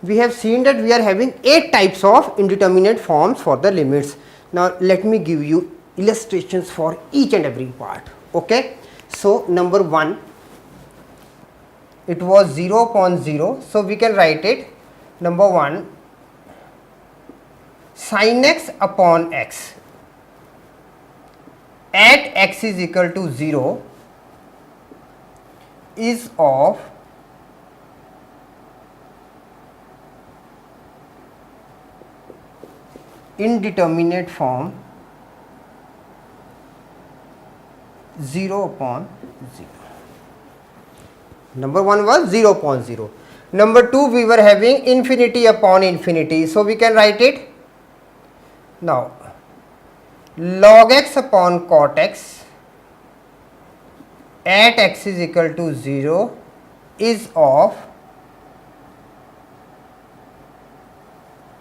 we have seen that we are having 8 types of indeterminate forms for the limits. Now let me give you illustrations for each and every part. Okay. So number 1, it was 0 upon 0. So we can write it, number 1, sin x upon x at x is equal to 0 is of indeterminate form 0 upon 0. Number 1 was 0 upon 0. Number 2, we were having infinity upon infinity. So we can write it now, log x upon cot x at x is equal to 0 is of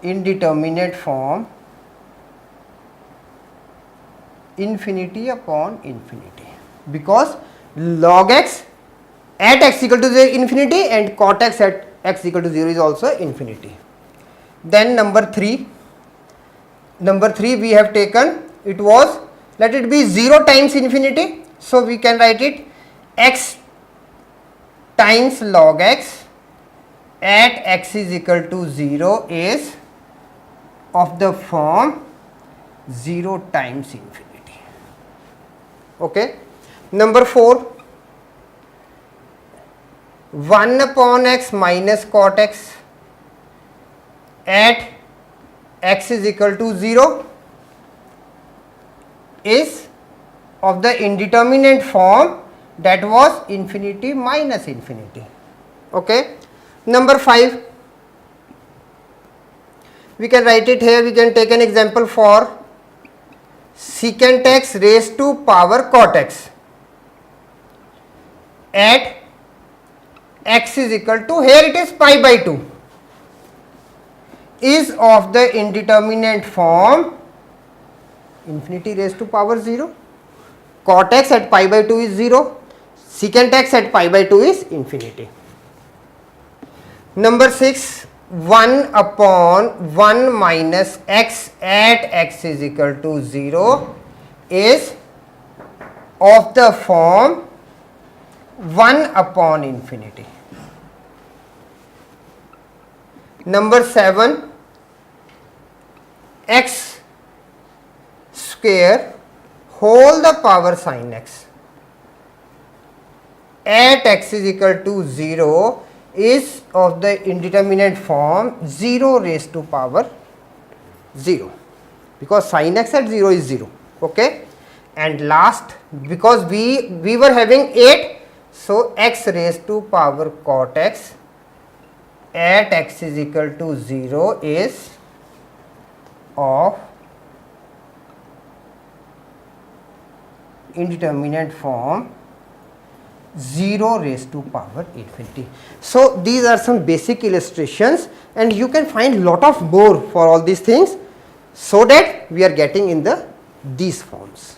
indeterminate form infinity upon infinity, because log x at x equal to 0 infinity and cot x at x equal to 0 is also infinity. Then number 3 we have taken, it was, let it be 0 times infinity. So we can write it x times log x at x is equal to 0 is of the form 0 times infinity. Okay. Number 4, 1 upon x minus cot x at x is equal to 0 is of the indeterminate form, that was infinity minus infinity. Okay. Number 5, we can write it here, we can take an example for secant x raised to power cot x at x is equal to, here it is pi by 2, is of the indeterminate form infinity raised to power 0, cot x at pi by 2 is 0, secant x at pi by 2 is infinity. Number 6, 1 upon 1 minus x at x is equal to 0 is of the form 1 upon infinity. Number 7, x square whole the power sin x at x is equal to 0 is of the indeterminate form 0 raised to power 0, because sin x at 0 is 0. Okay. And last, because we were having 8, so x raised to power cot x at x is equal to 0 is of indeterminate form 0 raised to power infinity. So these are some basic illustrations, and you can find lot of more for all these things, so that we are getting in these forms.